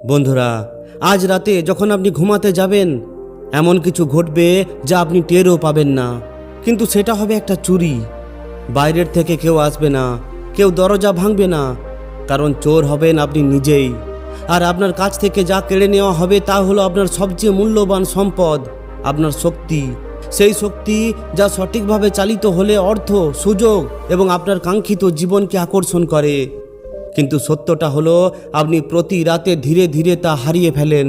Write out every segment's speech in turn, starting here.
বন্ধুরা, আজ রাতে যখন আপনি ঘুমাতে যাবেন এমন কিছু ঘটবে যা আপনি টেরও পাবেন না, কিন্তু সেটা হবে একটা চুরি। বাইরের থেকে কেউ আসবে না, কেউ দরজা ভাঙবে না, কারণ চোর হবেন আপনি নিজেই। আর আপনার কাছ থেকে যা কেড়ে নেওয়া হবে তা হলো আপনার সবচেয়ে মূল্যবান সম্পদ, আপনার শক্তি। সেই শক্তি যা সঠিকভাবে চালিত হলে অর্থ, সুযোগ এবং আপনার কাঙ্ক্ষিত জীবনকে আকর্ষণ করে। কিন্তু সত্যটা হলো আপনি প্রতি রাতে ধীরে ধীরে তা হারিয়ে ফেলেন।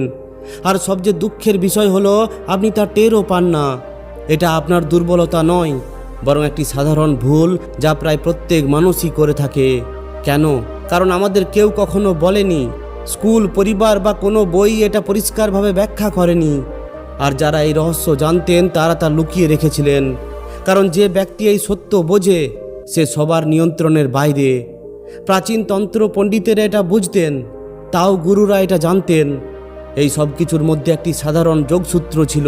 আর সবচেয়ে দুঃখের বিষয় হলো আপনি তা টেরও পান না। এটা আপনার দুর্বলতা নয়, বরং একটি সাধারণ ভুল যা প্রায় প্রত্যেক মানুষই করে থাকে। কেন? কারণ আমাদের কেউ কখনো বলেনি, স্কুল, পরিবার বা কোনো বই এটা পরিষ্কারভাবে ব্যাখ্যা করেনি। আর যারা এই রহস্য জানতেন তারা তা লুকিয়ে রেখেছিলেন, কারণ যে ব্যক্তি এই সত্য বোঝে সে সবার নিয়ন্ত্রণের বাইরে। প্রাচীন তন্ত্র পণ্ডিতেরা এটা বুঝতেন, তাও গুরুরা এটা জানতেন। এই সব কিছুর মধ্যে একটি সাধারণ যোগসূত্র ছিল,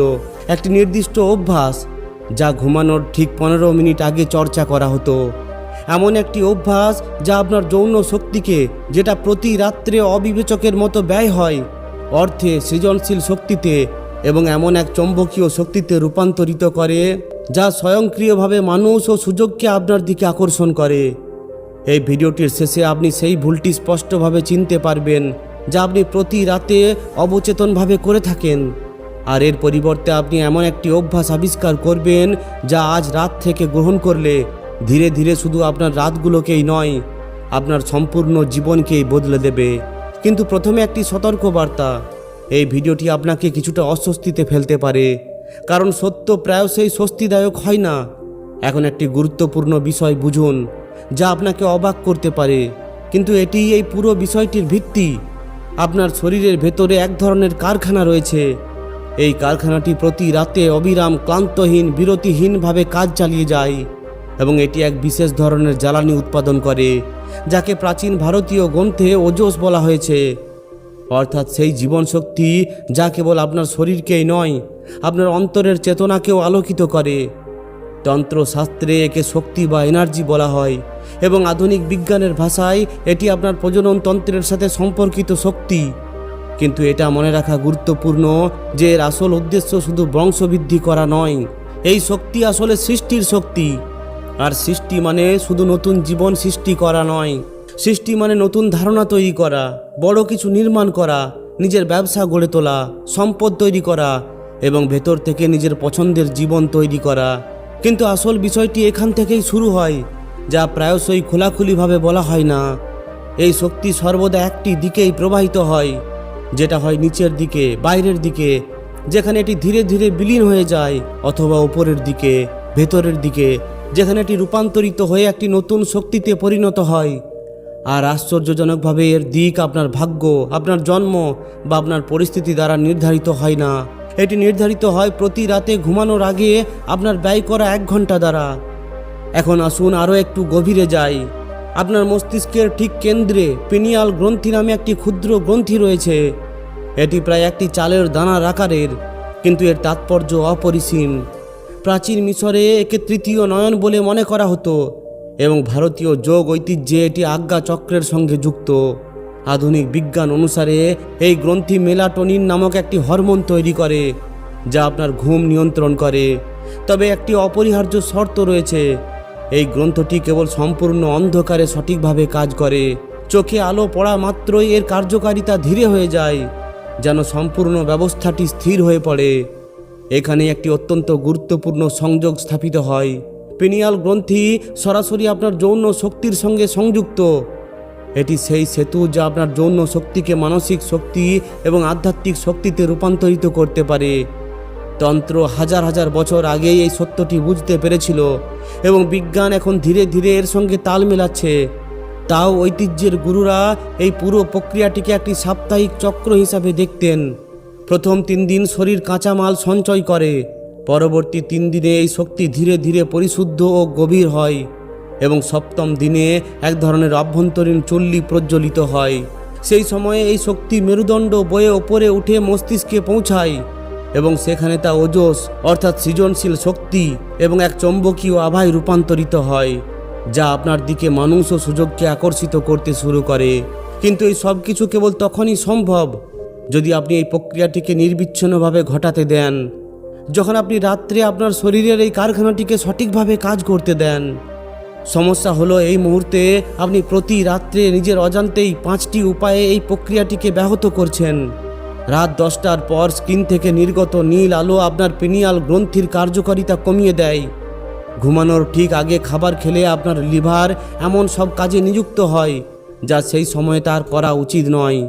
একটি নির্দিষ্ট অভ্যাস যা ঘুমানোর ঠিক 15 মিনিট আগে চর্চা করা হতো। এমন একটি অভ্যাস যা আপনার যৌন শক্তিকে, যেটা প্রতি রাত্রে অবিবেচকের মতো ব্যয় হয়, অর্থে, সৃজনশীল শক্তিতে এবং এমন এক চৌম্বকীয় শক্তিতে রূপান্তরিত করে যা স্বয়ংক্রিয়ভাবে মানুষ ও সুযোগকে আপনার দিকে আকর্ষণ করে। এই ভিডিওটির শেষে আপনি সেই ভুলটি স্পষ্টভাবে চিনতে পারবেন যা আপনি প্রতি রাতে অবচেতনভাবে করে থাকেন। আর এর পরিবর্তে আপনি এমন একটি অভ্যাস আবিষ্কার করবেন যা আজ রাত থেকে গ্রহণ করলে ধীরে ধীরে শুধু আপনার রাতগুলোকেই নয়, আপনার সম্পূর্ণ জীবনকেই বদলে দেবে। কিন্তু প্রথমে একটি সতর্কবার্তা, এই ভিডিওটি আপনাকে কিছুটা অস্বস্তিতে ফেলতে পারে, কারণ সত্য প্রায়শই স্বস্তিদায়ক হয় না। এখন একটি গুরুত্বপূর্ণ বিষয় বুঝুন যা আপনাকে অবাক করতে পারে, কিন্তু এটি এই পুরো বিষয়টির ভিত্তি। আপনার শরীরের ভেতরে এক ধরনের কারখানা রয়েছে। এই কারখানাটি প্রতি রাতে অবিরাম, ক্লান্তহীন, বিরতিহীনভাবে কাজ চালিয়ে যায় এবং এটি এক বিশেষ ধরনের জ্বালানি উৎপাদন করে যাকে প্রাচীন ভারতীয় গ্রন্থে ওজস বলা হয়েছে। অর্থাৎ সেই জীবন শক্তি যা কেবল আপনার শরীরকেই নয়, আপনার অন্তরের চেতনাকেও আলোকিত করে। তন্ত্রশাস্ত্রে একে শক্তি বা এনার্জি বলা হয় এবং আধুনিক বিজ্ঞানের ভাষায় এটি আপনার প্রজনন তন্ত্রের সাথে সম্পর্কিত শক্তি। কিন্তু এটা মনে রাখা গুরুত্বপূর্ণ যে এর আসল উদ্দেশ্য শুধু বংশবৃদ্ধি করা নয়। এই শক্তি আসলে সৃষ্টির শক্তি। আর সৃষ্টি মানে শুধু নতুন জীবন সৃষ্টি করা নয়, সৃষ্টি মানে নতুন ধারণা তৈরি করা, বড় কিছু নির্মাণ করা, নিজের ব্যবসা গড়ে তোলা, সম্পদ তৈরি করা এবং ভেতর থেকে নিজের পছন্দের জীবন তৈরি করা। কিন্তু আসল বিষয়টি এখান থেকেই শুরু হয়, যা প্রায়শই খোলাখুলিভাবে বলা হয় না। এই শক্তি সর্বদা একটি দিকেই প্রবাহিত হয়, যেটা হয় নিচের দিকে, বাইরের দিকে, যেখানে এটি ধীরে ধীরে বিলীন হয়ে যায়, অথবা উপরের দিকে, ভেতরের দিকে, যেখানে এটি রূপান্তরিত হয়ে একটি নতুন শক্তিতে পরিণত হয়। আর আশ্চর্যজনকভাবে এর দিক আপনার ভাগ্য, আপনার জন্ম বা আপনার পরিস্থিতি দ্বারা নির্ধারিত হয় না। এটি নির্ধারিত হয় প্রতি রাতে ঘুমানোর আগে আপনার ব্যয় করা 1 ঘন্টা দ্বারা। এখন আসুন আরও একটু গভীরে যাই। আপনার মস্তিষ্কের ঠিক কেন্দ্রে পিনিয়াল গ্রন্থি নামে একটি ক্ষুদ্র গ্রন্থি রয়েছে। এটি প্রায় একটি চালের দানার আকারের, কিন্তু এর তাৎপর্য অপরিসীম। প্রাচীন মিশরে একে তৃতীয় নয়ন বলে মনে করা হতো এবং ভারতীয় যোগ ঐতিহ্যে এটি আজ্ঞা চক্রের সঙ্গে যুক্ত। আধুনিক বিজ্ঞান অনুসারে এই গ্রন্থি মেলাটোনিন নামক একটি হরমোন তৈরি করে যা আপনার ঘুম নিয়ন্ত্রণ করে। তবে একটি অপরিহার্য শর্ত রয়েছে, এই গ্রন্থটি কেবল সম্পূর্ণ অন্ধকারে সঠিকভাবে কাজ করে। চোখে আলো পড়া মাত্রই এর কার্যকারিতা ধীরে হয়ে যায়, যেন সম্পূর্ণ ব্যবস্থাটি স্থির হয়ে পড়ে। এখানে একটি অত্যন্ত গুরুত্বপূর্ণ সংযোগ স্থাপিত হয়। পিনিয়াল গ্রন্থি সরাসরি আপনার যৌন শক্তির সঙ্গে সংযুক্ত। এটি সেই সেতু যা আপনার যৌন শক্তিকে মানসিক শক্তি এবং আধ্যাত্মিক শক্তিতে রূপান্তরিত করতে পারে। তন্ত্র হাজার হাজার বছর আগেই এই সত্যটি বুঝতে পেরেছিল এবং বিজ্ঞান এখন ধীরে ধীরে এর সঙ্গে তাল মেলাচ্ছে। তাও ঐতিহ্যের গুরুরা এই পুরো প্রক্রিয়াটিকে একটি সাপ্তাহিক চক্র হিসাবে দেখতেন। প্রথম 3 দিন শরীর কাঁচামাল সঞ্চয় করে, পরবর্তী 3 দিনে এই শক্তি ধীরে ধীরে পরিশুদ্ধ ও গভীর হয় এবং সপ্তম দিনে এক ধরনের অভ্যন্তরীণ চুল্লি প্রজ্বলিত হয়। সেই সময়ে এই শক্তি মেরুদণ্ড বয়ে ওপরে উঠে মস্তিষ্কে পৌঁছায় এবং সেখানে তা ওজস অর্থাৎ সৃজনশীল শক্তি এবং এক চৌম্বকীয় আভায় রূপান্তরিত হয়, যা আপনার দিকে মানুষ ও সুযোগকে আকর্ষিত করতে শুরু করে। কিন্তু এই সব কিছু কেবল তখনই সম্ভব যদি আপনি এই প্রক্রিয়াটিকে নির্বিচ্ছিন্নভাবে ঘটাতে দেন, যখন আপনি রাত্রে আপনার শরীরের এই কারখানাটিকে সঠিকভাবে কাজ করতে দেন। সমস্যা হলো এই মুহূর্তে আপনি প্রতি রাত্রে নিজের অজান্তেই 5টি উপায়ে এই প্রক্রিয়াটিকে ব্যাহত করছেন। রাত 10টার পর স্ক্রিন থেকে নির্গত নীল আলো আপনার পিনিয়াল গ্রন্থির কার্যকারিতা কমিয়ে দেয়। ঘুমানোর ঠিক আগে খাবার খেলে আপনার লিভার এমন সব কাজে নিযুক্ত হয় যা সেই সময়ে তার করা উচিত নয়।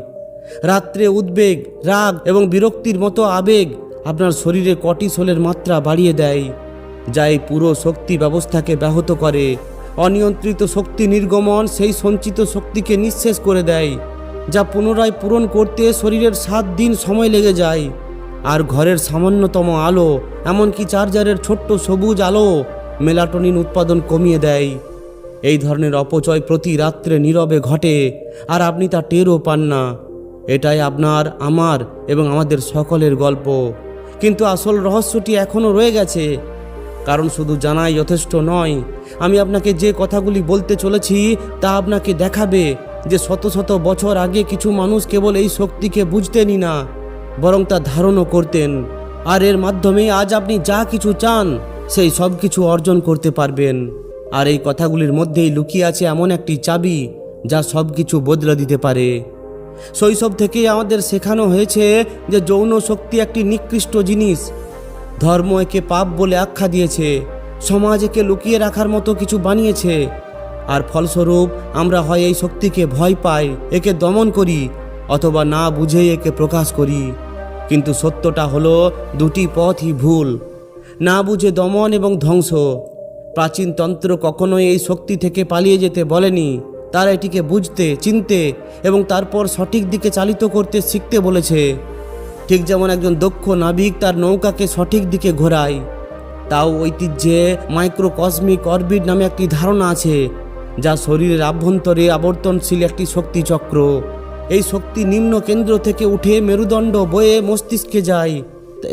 রাত্রে উদ্বেগ, রাগ এবং বিরক্তির মতো আবেগ আপনার শরীরে কর্টিসলের মাত্রা বাড়িয়ে দেয়, যা এই পুরো শক্তি ব্যবস্থাকে ব্যাহত করে। অনিয়ন্ত্রিত শক্তি নির্গমন সেই সঞ্চিত শক্তিকে নিঃশেষ করে দেয়, যা পুনরায় পূরণ করতে শরীরের 7 দিন সময় লেগে যায়। আর ঘরের সামান্যতম আলো, এমনকি চার্জারের ছোট্ট সবুজ আলো মেলাটোনিন উৎপাদন কমিয়ে দেয়। এই ধরনের অপচয় প্রতি রাত্রে নীরবে ঘটে, আর আপনি তা টেরও পান না। এটাই আপনার, আমার এবং আমাদের সকলের গল্প। কিন্তু আসল রহস্যটি এখনও রয়ে গেছে, কারণ শুধু জানাই যথেষ্ট নয়। আমি আপনাকে যে কথাগুলি বলতে চলেছি তা আপনাকে দেখাবে যে শত শত বছর আগে কিছু মানুষ কেবল এই শক্তিকে বুঝতেনই না, বরং তা ধারণও করতেন। আর এর মাধ্যমে আজ আপনি যা কিছু চান সেই সব কিছু অর্জন করতে পারবেন। আর এই কথাগুলির মধ্যেই লুকিয়ে আছে এমন একটি চাবি যা সব কিছু বদলে দিতে পারে। শৈশব থেকেই আমাদের শেখানো হয়েছে যে যৌন শক্তি একটি নিকৃষ্ট জিনিস। ধর্ম একে পাপ বলে আখ্যা দিয়েছে, সমাজ একে লুকিয়ে রাখার মতো কিছু বানিয়েছে, আর ফলস্বরূপ আমরা হয় এই শক্তিকে ভয় পাই, একে দমন করি, অথবা না বুঝেই একে প্রকাশ করি। কিন্তু সত্যটা হলো দুটি পথই ভুল, না বুঝে দমন এবং ধ্বংস। প্রাচীন তন্ত্র কখনোই এই শক্তি থেকে পালিয়ে যেতে বলেনি, তারা এটিকে বুঝতে, চিনতে এবং তারপর সঠিক দিকে চালিত করতে শিখতে বলেছে। ঠিক যেমন একজন দক্ষ নাবিক তার নৌকাকে সঠিক দিকে ঘোরায়, তাও ঐতিহ্যে মাইক্রোকসমিক অরবিট নামে একটি ধারণা আছে, যা শরীরের আভ্যন্তরে আবর্তনশীল একটি শক্তি চক্র। এই শক্তি নিম্ন কেন্দ্র থেকে উঠে মেরুদণ্ড বয়ে মস্তিষ্কে যায়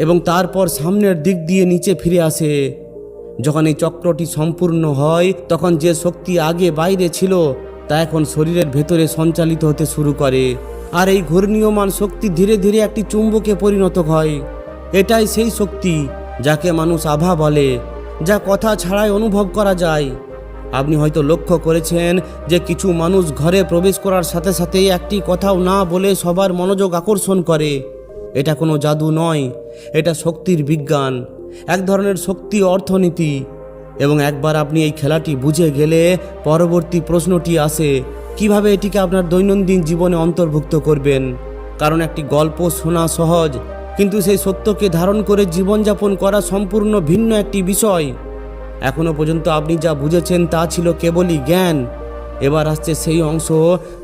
এবং তারপর সামনের দিক দিয়ে নিচে ফিরে আসে। যখন এই চক্রটি সম্পূর্ণ হয়, তখন যে শক্তি আগে বাইরে ছিল তা এখন শরীরের ভেতরে সঞ্চালিত হতে শুরু করে, আর এই ঘূর্ণীয়মান শক্তি ধীরে ধীরে একটি চুম্বকে পরিণত হয়। এটাই সেই শক্তি যাকে মানুষ আভা বলে, যা কথা ছাড়াই অনুভব করা যায়। আপনি হয়তো লক্ষ্য করেছেন যে কিছু মানুষ ঘরে প্রবেশ করার সাথে সাথেই একটি কথাও না বলে সবার মনোযোগ আকর্ষণ করে। এটা কোনো জাদু নয়, এটা শক্তির বিজ্ঞান, এক ধরনের শক্তি অর্থনীতি। এবং একবার আপনি এই খেলাটি বুঝে গেলে পরবর্তী প্রশ্নটি আসে, কিভাবে এটিকে আপনার দৈনন্দিন জীবনে অন্তর্ভুক্ত করবেন। কারণ একটি গল্প শোনা সহজ, কিন্তু সেই সত্যকে ধারণ করে জীবনযাপন করা সম্পূর্ণ ভিন্ন একটি বিষয়। এখনো পর্যন্ত আপনি যা বুঝেছেন তা ছিল কেবলই জ্ঞান। এবার আসছে সেই অংশ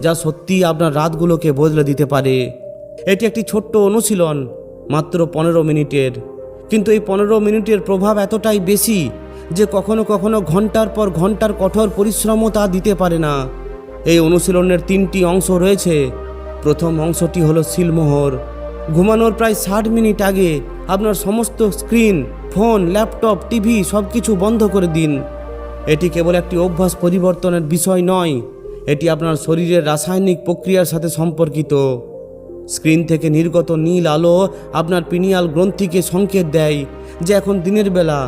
যা সত্যিই আপনার রাতগুলোকে বদলে দিতে পারে। এটি একটি ছোট্ট অনুশীলন, মাত্র 15 মিনিটের, কিন্তু এই 15 মিনিটের প্রভাব এতটাই বেশি যে কখনো কখনো ঘন্টার পর ঘন্টার কঠোর পরিশ্রমও তা দিতে পারে না। এই অনুশীলনের 3টি অংশ রয়েছে। প্রথম অংশটি হলো সিলমোহর। ঘুমানোর প্রায় 60 মিনিট আগে আপনার সমস্ত স্ক্রিন, ফোন, ল্যাপটপ, টিভি সব কিছু বন্ধ করে দিন। এটি কেবল একটি অভ্যাস পরিবর্তনের বিষয় নয়, এটি আপনার শরীরের রাসায়নিক প্রক্রিয়ার সাথে সম্পর্কিত। স্ক্রিন থেকে নির্গত নীল আলো আপনার পিনিয়াল গ্রন্থিকে সংকেত দেয় যে এখন দিনের বেলা,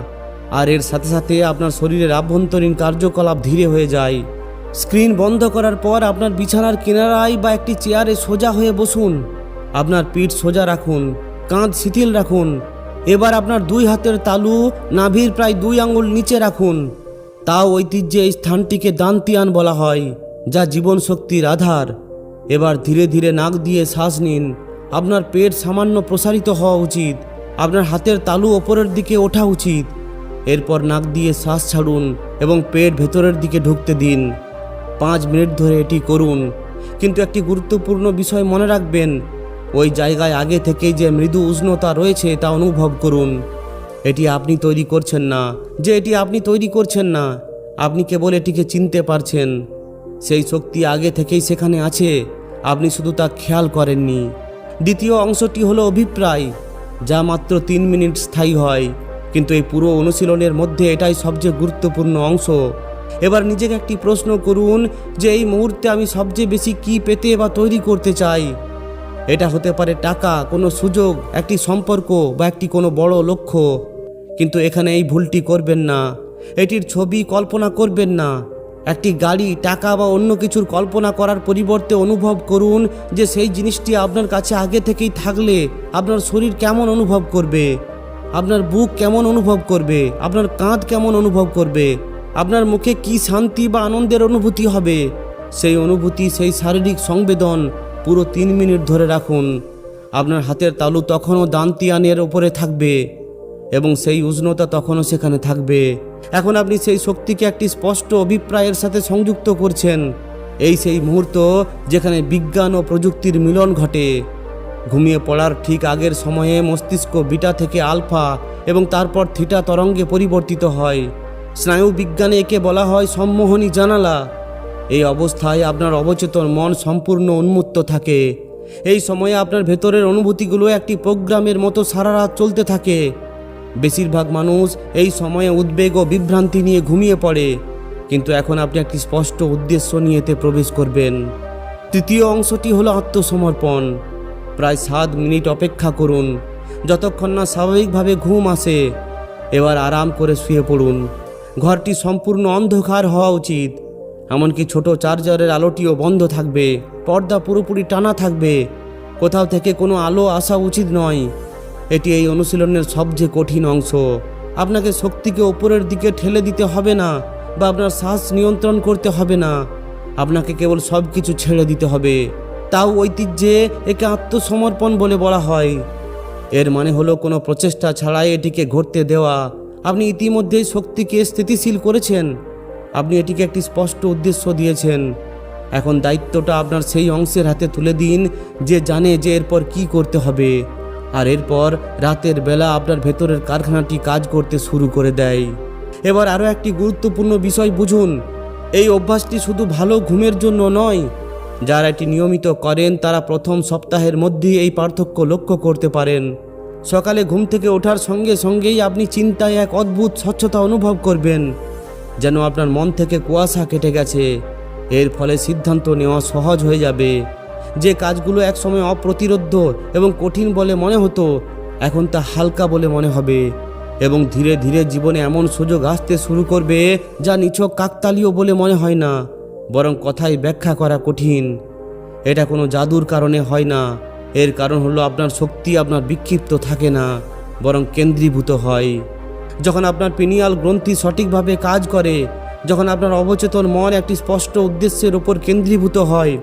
আর এর সাথে সাথে আপনার শরীরের আভ্যন্তরীণ কার্যকলাপ ধীরে হয়ে যায়। স্ক্রিন বন্ধ করার পর আপনার বিছানার কিনারায় বা একটি চেয়ারে সোজা হয়ে বসুন। আপনার পিঠ সোজা রাখুন, কাঁধ শিথিল রাখুন। এবার আপনার 2 হাতের তালু নাভির প্রায় 2 আঙ্গুল নিচে রাখুন। তাও ঐতিহ্যে এই স্থানটিকে দান্তিয়ান বলা হয়, যা জীবন শক্তির আধার। এবার ধীরে ধীরে নাক দিয়ে শ্বাস নিন। আপনার পেট সামান্য প্রসারিত হওয়া উচিত, আপনার হাতের তালু ওপরের দিকে ওঠা উচিত। এরপর নাক দিয়ে শ্বাস ছাড়ুন এবং পেট ভেতরের দিকে ঢুকতে দিন। 5 মিনিট ধরে এটি করুন। কিন্তু একটি গুরুত্বপূর্ণ বিষয় মনে রাখবেন, ওই জায়গায় আগে থেকেই যে মৃদু উষ্ণতা রয়েছে তা অনুভব করুন। এটি আপনি তৈরি করছেন না, এটি আপনি তৈরি করছেন না, আপনি কেবল এটিকে চিনতে পারছেন। সেই শক্তি আগে থেকেই সেখানে আছে, আপনি শুধু তা খেয়াল করেননি। দ্বিতীয় অংশটি হলো অভিপ্রায়, যা মাত্র 3 মিনিট স্থায়ী হয়, কিন্তু এই পুরো অনুশীলনের মধ্যে এটাই সবচেয়ে গুরুত্বপূর্ণ অংশ। এবার নিজেকে একটি প্রশ্ন করুন যে এই মুহূর্তে আমি সবচেয়ে বেশি কি পেতে বা তৈরি করতে চাই। এটা হতে পারে টাকা, কোনো সুযোগ, একটি সম্পর্ক বা একটি কোনো বড় লক্ষ্য। কিন্তু এখানে এই ভুলটি করবেন না। এটির ছবি কল্পনা করবেন না। একটি গাড়ি, টাকা বা অন্য কিছুর কল্পনা করার পরিবর্তে অনুভব করুন যে সেই জিনিসটি আপনার কাছে আগে থেকেই থাকলে আপনার শরীর কেমন অনুভব করবে, আপনার বুক কেমন অনুভব করবে, আপনার কাঁধ কেমন অনুভব করবে, আপনার মুখে কি শান্তি বা আনন্দের অনুভূতি হবে। সেই অনুভূতি, সেই শারীরিক সংবেদন পুরো 3 মিনিট ধরে রাখুন। আপনার হাতের তালু তখনও দান্তিয়ানের ওপরে থাকবে এবং সেই উষ্ণতা তখনও সেখানে থাকবে। এখন আপনি সেই শক্তিকে একটি স্পষ্ট অভিপ্রায়ের সাথে সংযুক্ত করছেন। এই সেই মুহূর্ত যেখানে বিজ্ঞান ও প্রযুক্তির মিলন ঘটে। ঘুমিয়ে পড়ার ঠিক আগের সময়ে মস্তিষ্ক বিটা থেকে আলফা এবং তারপর থিটা তরঙ্গে পরিবর্তিত হয়। স্নায়ু বিজ্ঞানে একে বলা হয় সম্মোহনী জানালা। এই অবস্থায় আপনার অবচেতন মন সম্পূর্ণ উন্মুক্ত থাকে। এই সময়ে আপনার ভেতরের অনুভূতিগুলো একটি প্রোগ্রামের মতো সারা রাত চলতে থাকে। বেশিরভাগ মানুষ এই সময়ে উদ্বেগ ও বিভ্রান্তি নিয়ে ঘুমিয়ে পড়ে, কিন্তু এখন আপনি একটি স্পষ্ট উদ্দেশ্য নিয়ে এতে প্রবেশ করবেন। তৃতীয় অংশটি হলো আত্মসমর্পণ। প্রায় 7 মিনিট অপেক্ষা করুন, যতক্ষণ না স্বাভাবিকভাবে ঘুম আসে। এবার আরাম করে শুয়ে পড়ুন। ঘরটি সম্পূর্ণ অন্ধকার হওয়া উচিত, এমনকি ছোট চার্জারের আলোটিও বন্ধ থাকবে। পর্দা পুরোপুরি টানা থাকবে, কোথাও থেকে কোনো আলো আসা উচিত নয়। এটি এই অনুশীলনের সবচেয়ে কঠিন অংশ। আপনাকে শক্তিকে উপরের দিকে ঠেলে দিতে হবে না বা আপনার শ্বাস নিয়ন্ত্রণ করতে হবে না। আপনাকে কেবল সব কিছু ছেড়ে দিতে হবে। তাও ঐতিহ্যে একে আত্মসমর্পণ বলে বলা হয়। এর মানে হলো কোনো প্রচেষ্টা ছাড়াই এটিকে ঘটতে দেওয়া। আপনি ইতিমধ্যেই শক্তিকে স্থিতিশীল করেছেন। আপনি এটিকে একটি স্পষ্ট উদ্দেশ্য দিয়েছেন। এখন দায়িত্বটা আপনার সেই অংশের হাতে তুলে দিন যে জানে যে এরপর কি করতে হবে। আর এরপর রাতের বেলা আপনার ভেতরের কারখানাটি কাজ করতে শুরু করে দেয়। এবার আরও একটি গুরুত্বপূর্ণ বিষয় বুঝুন। এই অভ্যাসটি শুধু ভালো ঘুমের জন্য নয়। যারা এটি নিয়মিত করেন তারা প্রথম সপ্তাহের মধ্যেই এই পার্থক্য লক্ষ্য করতে পারেন। সকালে ঘুম থেকে ওঠার সঙ্গে সঙ্গেই আপনি চিন্তায় এক অদ্ভুত স্বচ্ছতা অনুভব করবেন, যেন আপনার মন থেকে কুয়াশা কেটে গেছে। এর ফলে সিদ্ধান্ত নেওয়া সহজ হয়ে যাবে। যে কাজগুলো একসময় অপ্রতিরোধ্য এবং কঠিন বলে মনে হতো, এখন তা হালকা বলে মনে হবে। এবং ধীরে ধীরে জীবনে এমন সুযোগ আসতে শুরু করবে যা নিছক কাকতালীয় বলে মনে হয় না, বরং কথায় ব্যাখ্যা করা কঠিন। এটা কোনো জাদুর কারণে হয় না। এর কারণ হলো আপনার শক্তি আপনার বিক্ষিপ্ত থাকে না, বরং কেন্দ্রীভূত হয়। যখন আপনার পিনিয়াল গ্রন্থি সঠিকভাবে কাজ করে, যখন আপনার অবচেতন মন একটি স্পষ্ট উদ্দেশ্যের উপর কেন্দ্রীভূত হয়,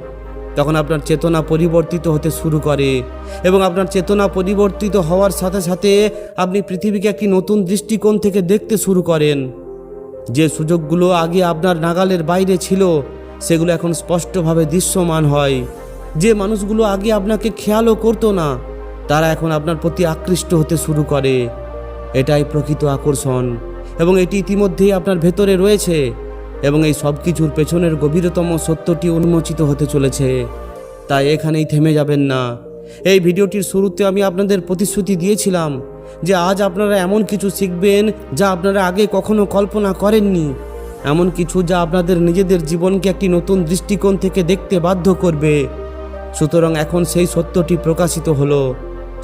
তখন আপনার চেতনা পরিবর্তিত হতে শুরু করে। এবং আপনার চেতনা পরিবর্তিত হওয়ার সাথে সাথে আপনি পৃথিবীকে একটি নতুন দৃষ্টিকোণ থেকে দেখতে শুরু করেন। যে সুযোগগুলো আগে আপনার নাগালের বাইরে ছিল, সেগুলো এখন স্পষ্টভাবে দৃশ্যমান হয়। যে মানুষগুলো আগে আপনাকে খেয়ালও করতো না, তারা এখন আপনার প্রতি আকৃষ্ট হতে শুরু করে। এটাই প্রকৃত আকর্ষণ, এবং এটি ইতিমধ্যেই আপনার ভেতরে রয়েছে। এবং এই সব কিছুর পেছনের গভীরতম সত্যটি উন্মোচিত হতে চলেছে। তাই এখানেই থেমে যাবেন না। এই ভিডিওটির শুরুতে আমি আপনাদের প্রতিশ্রুতি দিয়েছিলাম যে আজ আপনারা এমন কিছু শিখবেন যা আপনারা আগে কখনো কল্পনা করেননি, এমন কিছু যা আপনাদের নিজেদের জীবনকে একটি নতুন দৃষ্টিকোণ থেকে দেখতে বাধ্য করবে। সুতরাং এখন সেই সত্যটি প্রকাশিত হলো।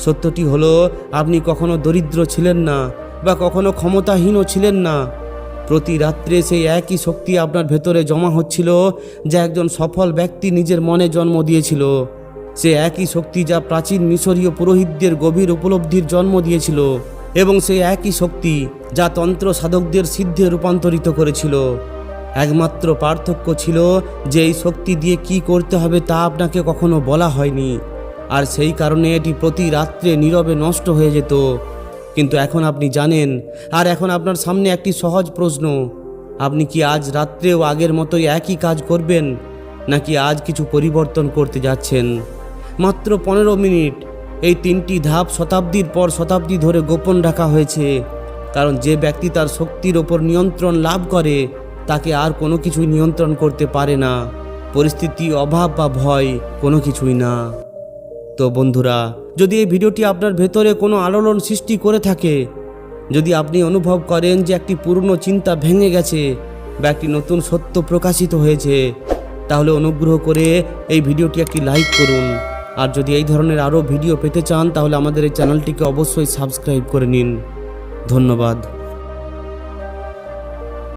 সত্যটি হলো, আপনি কখনো দরিদ্র ছিলেন না বা কখনো ক্ষমতাহীনও ছিলেন না। প্রতি রাত্রে সেই একই শক্তি আপনার ভেতরে জমা হচ্ছিল যা একজন সফল ব্যক্তি নিজের মনে জন্ম দিয়েছিল। সে একই শক্তি যা প্রাচীন মিশরীয় পুরোহিতদের গভীর উপলব্ধির জন্ম দিয়েছিল, এবং সেই একই শক্তি যা তন্ত্র সাধকদের সিদ্ধে রূপান্তরিত করেছিল। একমাত্র পার্থক্য ছিল যে এই শক্তি দিয়ে কি করতে হবে তা আপনাকে কখনো বলা হয়নি, আর সেই কারণে এটি প্রতি রাত্রে নীরবে নষ্ট হয়ে যেত। কিন্তু এখন আপনি জানেন। আর এখন আপনার সামনে একটি সহজ প্রশ্ন: আপনি কি আজ রাত্রেও আগের মতোই একই কাজ করবেন, নাকি আজ কিছু পরিবর্তন করতে যাচ্ছেন? মাত্র 15 মিনিট। এই 3টি ধাপ শতাব্দীর পর শতাব্দী ধরে গোপন রাখা হয়েছে, কারণ যে ব্যক্তি তার শক্তির ওপর নিয়ন্ত্রণ লাভ করে তাকে আর কোনো কিছুই নিয়ন্ত্রণ করতে পারে না। পরিস্থিতি, অভাব বা ভয়, কোনো কিছুই না। তো বন্ধুরা, যদি এই ভিডিওটি আপনার ভেতরে কোনো আলোড়ন সৃষ্টি করে থাকে, যদি আপনি অনুভব করেন যে একটি পুরনো চিন্তা ভেঙে গেছে বা একটি নতুন সত্য প্রকাশিত হয়েছে, তাহলে অনুগ্রহ করে এই ভিডিওটি একটি লাইক করুন আর যদি এই ধরনের আরও ভিডিও পেতে চান তাহলে আমাদের এই চ্যানেলটিকে অবশ্যই সাবস্ক্রাইব করে নিন। ধন্যবাদ।